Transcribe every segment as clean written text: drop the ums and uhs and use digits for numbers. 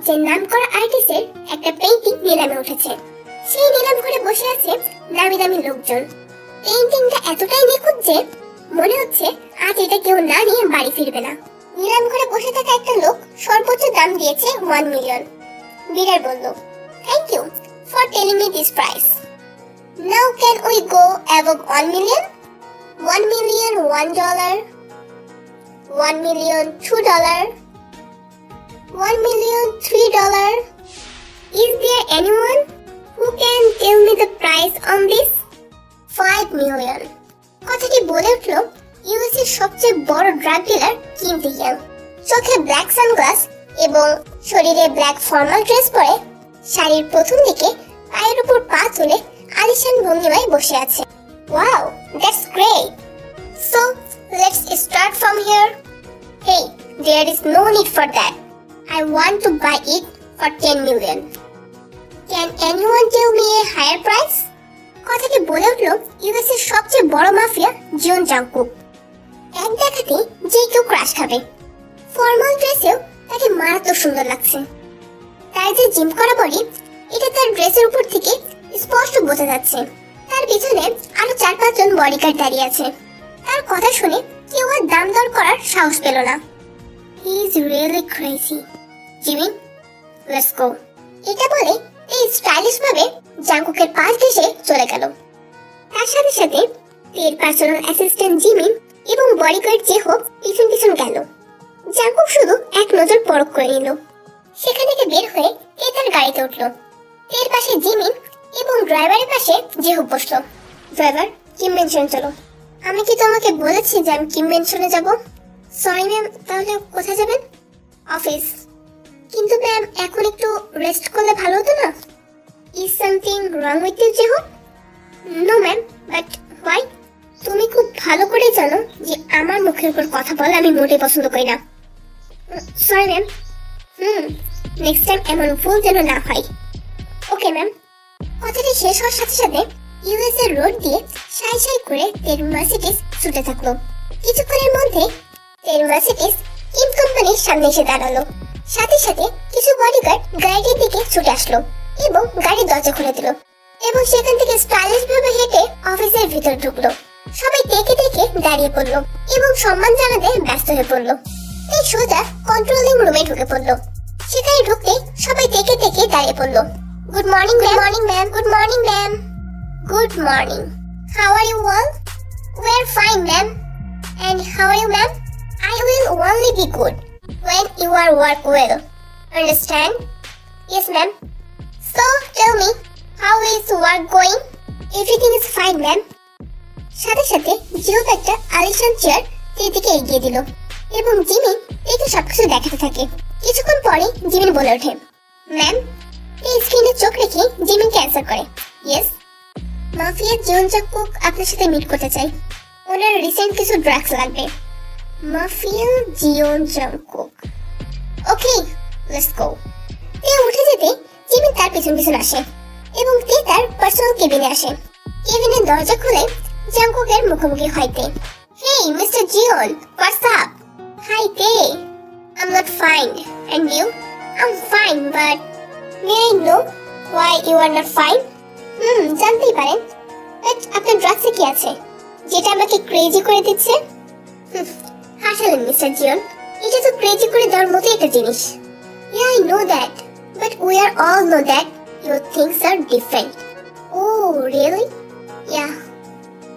সবচেয়ে নামকরা আর্টিস্টের একটা পেইন্টিং নিলামে উঠেছে। সেই নিলাম ঘরে বসে আছে নামি দামি লোকজন। পেইন্টিংটা এতটাই নিখুঁত যে মনে হচ্ছে আজ এটা কেউ না নিয়ে বাড়ি ফিরবে না। নিলাম ঘরে বসে থাকা একটা লোক সর্বোচ্চ দাম দিয়েছে 1 মিলিয়ন। বিডার বলল, thank you for telling me this price. Now can we go above 1 million? 1 million $1, 1 million $2, 1 million $3. Is there anyone who can tell me the price on this? 5 million. কথাটি বলে উঠল ইউএস এর সবচেয়ে বড় drug dealer Kim তে-ইয়াং। চোখে black sunglass এবং শরীরে black formal dress পরে শাড়ির প্রথম দিকে পায়ের উপর পা তুলে আলিশান ভঙ্গিমায় বসে আছে। Wow, that's great. So, let's start from here. Hey, there is no need for that. I want to buy it for 10 million. Can anyone tell me a higher price? কথাটি বলে উঠল ইউএস এর সবচেয়ে বড় মাফিয়া জিওন জাংকুক। এক দেখাতেই যে কেউ ক্রাশ খাবে। ফর্মাল ড্রেসেও তাকে মারাত্মক সুন্দর লাগছে। তার যে জিম করা বডি, এটা তার ড্রেসের উপর থেকে স্পষ্ট বোঝা যাচ্ছে। তার পিছনে আরো 4-5 জন বডিগার্ড দাঁড়িয়ে আছে। তার কথা শুনে কেউ আর দাম দর করার সাহস পেল না। He is really crazy. Jimmy, let's go. এটা বলে এই স্টাইলিশ ভাবে জাংকুকের পাশ ঘেঁষে চলে গেল। তার সাথে সাথে তের পার্সোনাল অ্যাসিস্ট্যান্ট জিমি এবং বডিগার্ড জেহো পিছন পিছন গেল। জাংকুক শুধু এক নজর পরখ করে নিল। সেখান থেকে বের হয়ে তে তার গাড়িতে উঠল। তের পাশে জিমি এবং ড্রাইভারের পাশে জেহো বসলো। ড্রাইভার, কিম মেনশন চলো। আমি কি তোমাকে বলেছি যে আমি কিম মেনশনে যাব? সরি ম্যাম, তাহলে কোথায় যাবেন? অফিস। কিন্তু ম্যাম, এখন একটু রেস্ট করলে ভালো হতো না? Is something wrong with you Jeho? No ma'am, but why? তুমি খুব ভালো করে জানো যে আমার মুখের উপর কথা বলা আমি মোটেই পছন্দ করি না। Sorry ma'am. নেক্সট টাইম এমন ভুল যেন না হয়। Okay ma'am. কথাটি শেষ হওয়ার সাথে সাথে ইউএস এর রোড দিয়ে সাই সাই করে তের মার্সিডিজ ছুটে থাকলো। কিছুক্ষণের মধ্যে তের মার্সিডিজ কিম কোম্পানির সামনে এসে দাঁড়ালো। সাথে সাথে কিছু বডিগার্ড গাড়ির দিকে ছুটে আসলো এবং গাড়ির দরজা খুলে দিল এবং সেখান থেকে স্টাইলিশ ভাবে হেঁটে অফিসের ভিতর ঢুকলো। সবাই দেখে দেখে দাঁড়িয়ে পড়লো এবং সম্মান জানাতে ব্যস্ত হয়ে পড়লো। এই সোজা কন্ট্রোলিং রুমে ঢুকে পড়লো। সেখানে ঢুকতে সবাই দেখে দেখে দাঁড়িয়ে পড়লো। Good morning ma'am. Good morning ma'am. Good morning. How are you all? We're fine, ma'am. And how are you, ma'am? I will only be good when you are work well. Understand? Yes, ma'am. So, tell me, how is work going? Everything is fine, ma'am. সাথে সাথে জিও একটা আলিশান chair তের দিকে এগিয়ে দিল এবং Jimmy একে সবকিছু দেখাতে থাকে। কিছুক্ষণ পরে জিমি বলে ওঠে, ম্যাম। এই স্ক্রিনে চোখ রেখে জিমি ক্যান্সার করে। ইয়েস, মাফিয়া জিওন জাংকুক আপনার সাথে মিট করতে চাই। ওনার রিসেন্ট কিছু ড্রাগস লাগবে। Mafia Jeon Jungkook. Okay, let's go. তে উঠে যেতে জিমি তার পিছন পিছন আসে এবং তে তার পার্সোনাল কেবিনে আসে। কেবিনের দরজা খুলে জাংকুকের মুখোমুখি হয় Tae. Hey mister Jeon, what's up? Hi Tae. I'm not fine. And you? I'm fine, but may I know why you are not fine? জানতেই পারেন, বাট আপনার ড্রাগসে কি আছে যেটা আমাকে ক্রেজি করে দিচ্ছে? হাসালেন মিস্টার জিওন, এটা তো ক্রেজি করে দেওয়ার মতো একটা জিনিস। Yeah, I know that, but we are all know that your things are different. Oh, really? Yeah.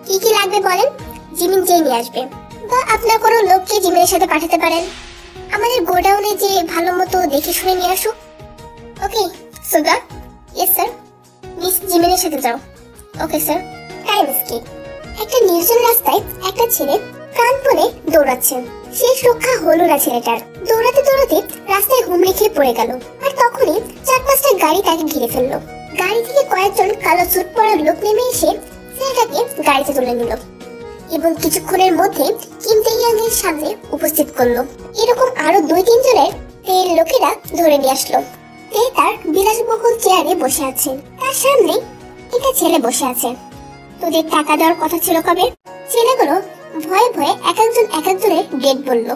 কি কি লাগবে বলেন, জিমিন যে নিয়ে আসবে, বা আপনার কোনো লোককে জিমিনের সাথে পাঠাতে পারেন। আমাদের গোডাউনে যে ভালো মতো দেখে শুনে নিয়ে আসুক। ওকে, সুগা। Yes sir. মিস জিমিনের সাথে যাও। Okay sir. Time skip. একটা নির্জন রাস্তায় একটা ছেলে প্রাণপণে দৌড়াচ্ছে। শেষ রক্ষা হলো না ছেলেটার। দৌড়াতে দৌড়াতে রাস্তায় হুমড়ি খেয়ে পড়ে গেল। আর তখনই 4-5টা গাড়ি তাকে ঘিরে ফেললো। গাড়ি থেকে কয়েকজন কালো স্যুট পরা লোক নেমে এসে ছেলেটাকে গাড়িতে তুলে নিল এবং কিছুক্ষণের মধ্যে কিম তে-ইয়াং এর সামনে উপস্থিত করলো। এরকম আরো 2-3 জনের তেল লোকেরা ধরে নিয়ে আসলো। তে তার বিলাসবহুল চেয়ারে বসে আছে। তার সামনে একটা ছেলে বসে আছে। তোদের টাকা দেওয়ার কথা ছিল কবে? ছেলেগুলো ভয়ে ভয়ে এক একজনের ডেট বলল।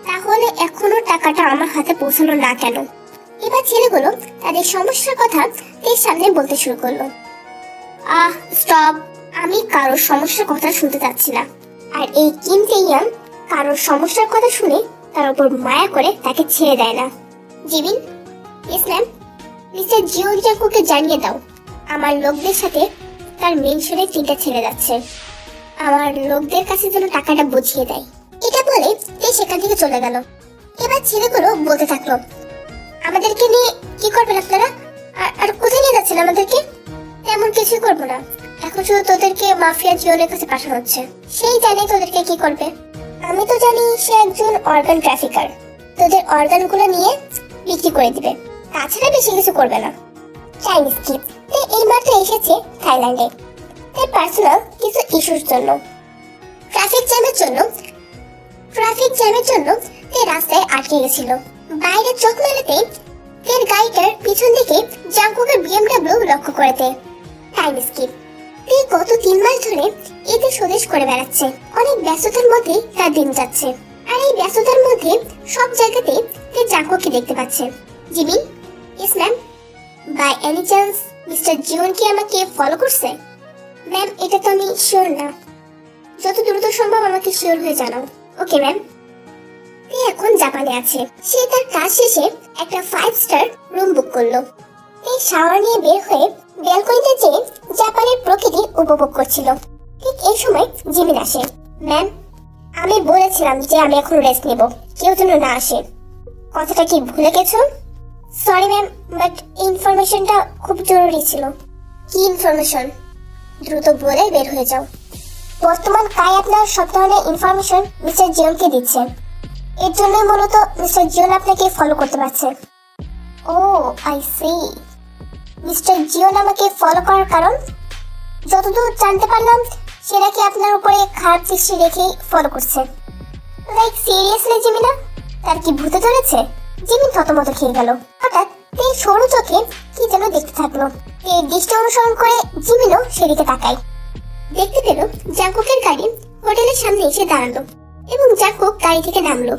তাহলে এখনো টাকাটা আমার হাতে পৌঁছালো না কেন? এবার ছেলেগুলো তাদের সমস্যার কথা তের সামনে বলতে শুরু করলো। স্টপ, আমি কারোর সমস্যার কথা শুনতে চাচ্ছি না। আর এই কিম তেইয়াং কারোর সমস্যার কথা শুনে তার উপর মায়া করে তাকে ছেড়ে দেয় না। Jimin, yes ma'am. Mister Jeon জাঙ্কুকে জানিয়ে দাও আমার লোকদের সাথে তার মেনশনে 3টা ছেলে যাচ্ছে, আমার লোকদের কাছে যেন টাকাটা বুঝিয়ে দেয়। এটা বলে তে সেখান থেকে চলে গেল। এবার ছেলেগুলো বলতে থাকলো, আমাদেরকে নিয়ে কি করবেন আপনারা? আর কোথায় নিয়ে যাচ্ছেন আমাদেরকে? তেমন কিছুই করবো না, এখন শুধু তোদেরকে মাফিয়া জিওনের কাছে পাঠানো হচ্ছে, সেই জানে তোদেরকে কি করবে। আমি তো জানি সে একজন অর্গান ট্রাফিকার, তোদের অর্গানগুলো নিয়ে বিক্রি করে দিবে, তাছাড়া বেশি কিছু করবে না। চাইনিজ কিপ এই মাত্র এসেছে থাইল্যান্ডে তার পার্সোনাল কিছু ইস্যুর জন্য। ট্রাফিক জ্যামের জন্য তে রাস্তায় আটকে গেছিল। বাইরে চোখ মেলাতে তের গাড়িটার পিছন দিকে জাঙ্কুকের বিএমডব্লিউ লক্ষ্য করেতে। চাইনিজ কিপ গত 3 মাস ধরে এতে স্বদেশ করে বেড়াচ্ছে, অনেক ব্যস্ততার মধ্যে তার দিন যাচ্ছে। আর এই ব্যস্ততার মধ্যে সব জায়গাতে তে জাঙ্কুকে দেখতে পাচ্ছে। Jimin, yes ma'am. By any chance mister Jeon কি আমাকে ফলো করছে? ম্যাম, এটা তো আমি শিওর না, যত দ্রুত সম্ভব আমাকে শিওর হয়ে জানাও। Okay ma'am. তে এখন জাপানে আছে, সে তার কাজ শেষে একটা 5 স্টার রুম বুক করলো। তে শাওয়ার নিয়ে বের হয়ে ব্যালকনিতে যেয়ে জাপানের প্রকৃতি উপভোগ করছিল। ঠিক এই সময় জিমিন আসে। ম্যাম, আমি বলেছিলাম যে আমি এখন রেস্ট নেব, কেউ যেন না আসে। কথাটা কি ভুলে গেছো? সরি ম্যাম, বাট ইনফরমেশনটা খুব জরুরি ছিল। কি ইনফরমেশন? দ্রুত বলে বের হয়ে যাও। বর্তমান কাই আপনার সব ধরনের ইনফরমেশন মিস্টার জিওনকে দিচ্ছে, এর জন্যই মূলত মিস্টার জিওন আপনাকে ফলো করতে পারছে। ও আই সি। মিস্টার জিওন আমাকে ফলো করার কারণ? যতদূর জানতে পারলাম সে নাকি আপনার উপরে খারাপ দৃষ্টি রেখেই ফলো করছে। লাইক সিরিয়াসলি জিমিনা, তার কি ভূতে ধরেছে? জিমিন থতমত খেয়ে গেল। হঠাৎ তের সরু চোখে কি যেন দেখতে থাকলো। তের দৃষ্টি অনুসরণ করে জিমিনও সেদিকে তাকায়। দেখতে পেল জাঙ্কুকের গাড়ি হোটেলের সামনে এসে দাঁড়ালো এবং জাঙ্কুক গাড়ি থেকে নামলো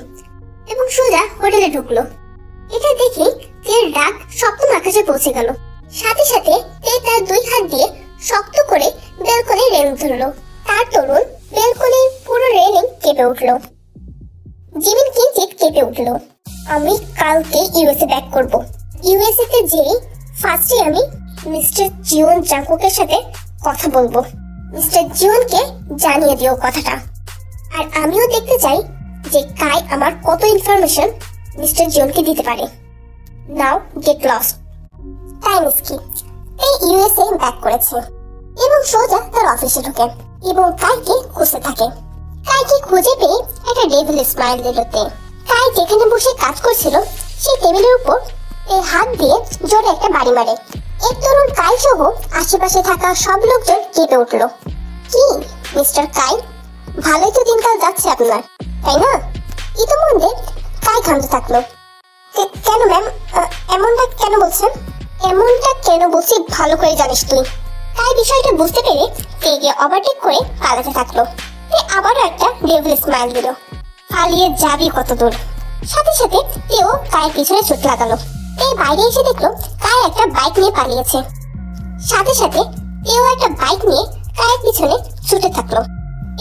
এবং সোজা হোটেলে ঢুকলো। এটা দেখে তের রাগ সপ্তম আকাশে পৌঁছে গেল। সাথে সাথে তে তার 2 হাত দিয়ে শক্ত করে ব্যালকনির রেলিং ধরলো। তার তরুণ ব্যালকনির পুরো রেলিং কেঁপে উঠলো। জিমিন কিঞ্চিত কেঁপে উঠলো। আমি কালকে ইউএসএ ব্যাক করব। ইউএসএ তে যেই ফার্স্টে আমি মিস্টার জিওন জাঙ্কুকের সাথে কথা বলবো। মিস্টার জিওনকে জানিয়ে দিও কথাটা। আর আমিও দেখতে চাই যে কাই আমার কত ইনফরমেশন মিস্টার জিওনকে দিতে পারে। নাও গেট লস্ট। চাইনিজ কি এই ইউএসএ ব্যাক করেছে এবং সোজা তার অফিসে ঢোকে এবং কাইকে খুঁজতে থাকে। কাইকে খুঁজে পেয়ে একটা ডেভিল স্মাইল দিল তে। কাই যেখানে বসে কাজ করছিল সেই টেবিলের উপর এই হাত দিয়ে জোরে একটা বাড়ি মারে। এক তরুণ কাই সহ আশেপাশে থাকা সব লোকজন কেঁপে উঠলো। কি মিস্টার কাই, ভালোই তো দিনকাল যাচ্ছে আপনার, তাই না? ইতিমধ্যে কাই ঘামতে থাকলো। কেন ম্যাম, এমনটা কেন বলছেন? এমনটা কেন বলছি ভালো করে জানিস তুই। কাই বিষয়টা বুঝতে পেরে তেকে ওভারটেক করে পালাতে থাকলো। তে আবারও একটা ডেভিল স্মাইল দিল। পালিয়ে যাবি কত দূর? সাথে সাথে তেও কায়ের পিছনে ছুট লাগালো। তে বাইরে এসে দেখলো কাই একটা বাইক নিয়ে পালিয়েছে। সাথে সাথে তেও একটা বাইক নিয়ে কায়ের পিছনে ছুটে থাকলো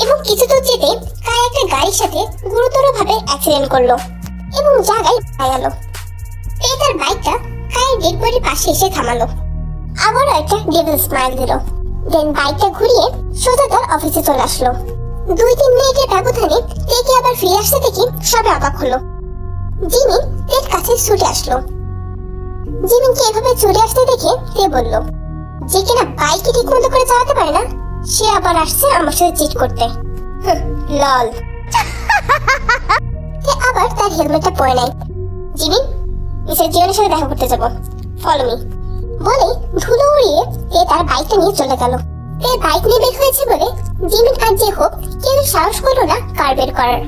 এবং কিছু দূর যেতে কাই একটা গাড়ির সাথে গুরুতরভাবে অ্যাক্সিডেন্ট করলো এবং জায়গায় পায়ালো। তে তার বাইকটা কায়ের ডেড বডির পাশে এসে থামালো। আবারও একটা ডেভিল স্মাইল দিল। দেন বাইকটা ঘুরিয়ে সোজা তার অফিসে চলে আসলো। 2-3 মিনিটের ব্যবধানে তেকে আবার ফিরে আসতে দেখি সবাই অবাক হলো। জিমিন তের কাছে ছুটে আসলো। জিমিনকে এভাবে চলে আসতে দেখে তে বলল, যে কিনা বাইকে ঠিক মতো করে চালাতে পারে না সে আবার আসছে আমার সাথে চিট করতে। লল। তে আবার তার হেলমেটটা পরে নেয়। জিমিন, মিস্টার জিওনের সাথে দেখা করতে যাবো, ফলো মি বলে ধুলো উড়িয়ে তে তার বাইকটা নিয়ে চলে গেল। তে বাইক নিয়ে বের হয়েছে বলে জিমিন আর জেহোব কেউ সাহস করলো না কার বের করার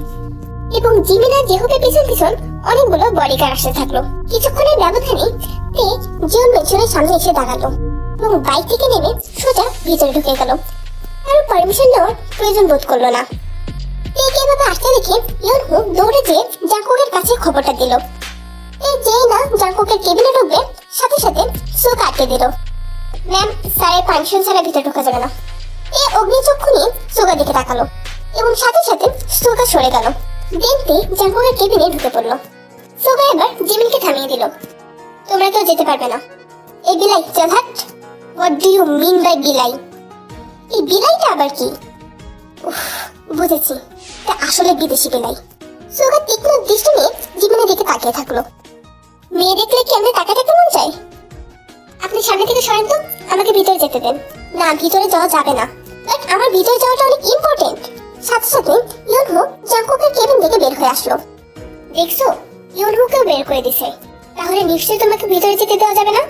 এবং জিমিন আর জেহোবের পিছন পিছন অনেকগুলো বডিগার্ড আসতে থাকলো। কিছুক্ষণের ব্যবধানে তে জিওন মেনশনের সামনে এসে দাঁড়ালো এবং বাইক থেকে নেমে সোজা ভিতরে ঢুকে গেল। আর পারমিশন নেওয়ার প্রয়োজন বোধ করলো না। তেকে এভাবে আসতে দেখে ইয়নহু দৌড়ে যেয়ে জাঙ্কুকের কাছে খবরটা দিল। এই যেই না জাঙ্কুকের কেবিনে ঢুকবে সাথে সাথে সুগা আটকে দিল। ম্যাম, স্যারের পারমিশন ছাড়া ভিতরে ঢোকা যাবে না। এই অগ্নিচক্ষু নিয়ে সুগার দিকে তাকালো এবং সাথে সাথে সুগা সরে গেল। দেখতে জাঙ্কুকের কেবিনে ঢুকে পড়লো। সুগা এবার জিমিনকে থামিয়ে দিল। তোমরা কেউ যেতে পারবে না। এই বিলাই, চল হাট। What do you mean by বিলাই? এই বিলাইটা আবার কি? বুঝেছি, তা আসলে বিদেশি বিলাই। সুগা তীক্ষ্ণ দৃষ্টি নিয়ে জিমিনের দিকে তাকিয়ে থাকলো। মেয়ে দেখলে কি আমরা তাকাতে কেমন চাই? আপনি সামনে থেকে সরেন তো, আমাকে ভিতরে যেতে দেন। না, ভিতরে যাওয়া যাবে না। বাট আমার ভিতরে যাওয়াটা অনেক ইম্পর্টেন্ট। সাথে সাথে ইউনহো জাঙ্কুকের কেবিন থেকে বের হয়ে আসলো। দেখছো, ইউনহোকেও বের করে দিছে। তাহলে নিশ্চয়ই তোমাকে ভিতরে যেতে দেওয়া যাবে না।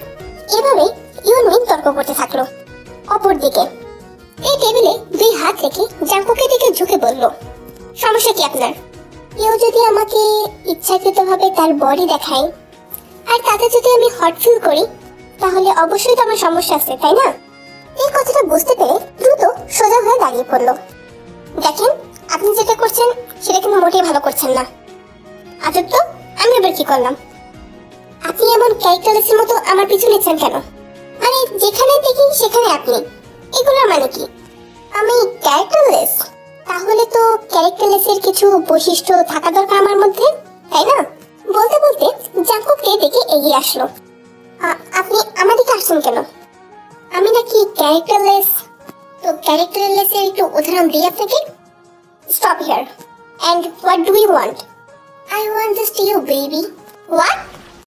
এভাবে ইউনমিন তর্ক করতে থাকলো। অপরদিকে এই টেবিলে দুই হাত রেখে জাঙ্কুকের দিকে ঝুঁকে বলল, সমস্যা কি আপনার? কেউ যদি আমাকে ইচ্ছাকৃতভাবে তার বডি দেখায় আর তাতে যদি আমি হট ফিল করি, তাহলে অবশ্যই তো আমার সমস্যা আছে, তাই না? এই কথাটা বুঝতে পেরে দ্রুত সোজা হয়ে দাঁড়িয়ে পড়লো। দেখেন, আপনি যেটা করছেন সেটা কিন্তু মোটেই ভালো করছেন না। আজব তো, আমি এবার কি করলাম? আপনি এমন ক্যারেক্টারলেসের মতো আমার পিছু নিচ্ছেন কেন? মানে যেখানে দেখি সেখানে আপনি, এগুলোর মানে কি? আমি ক্যারেক্টারলেস? তাহলে তো ক্যারেক্টারলেসের কিছু বৈশিষ্ট্য থাকা দরকার আমার মধ্যে, তাই না? বলতে বলতে জাঙ্কুককে দেখে এগিয়ে আসলো। আপনি আমার দিকে আসছেন কেন? আমি নাকি ক্যারেক্টারলেস? তো ক্যারেক্টারলেসের একটু উদাহরণ দিই আপনাকে। Stop here. And what do you want? I want just you baby. What?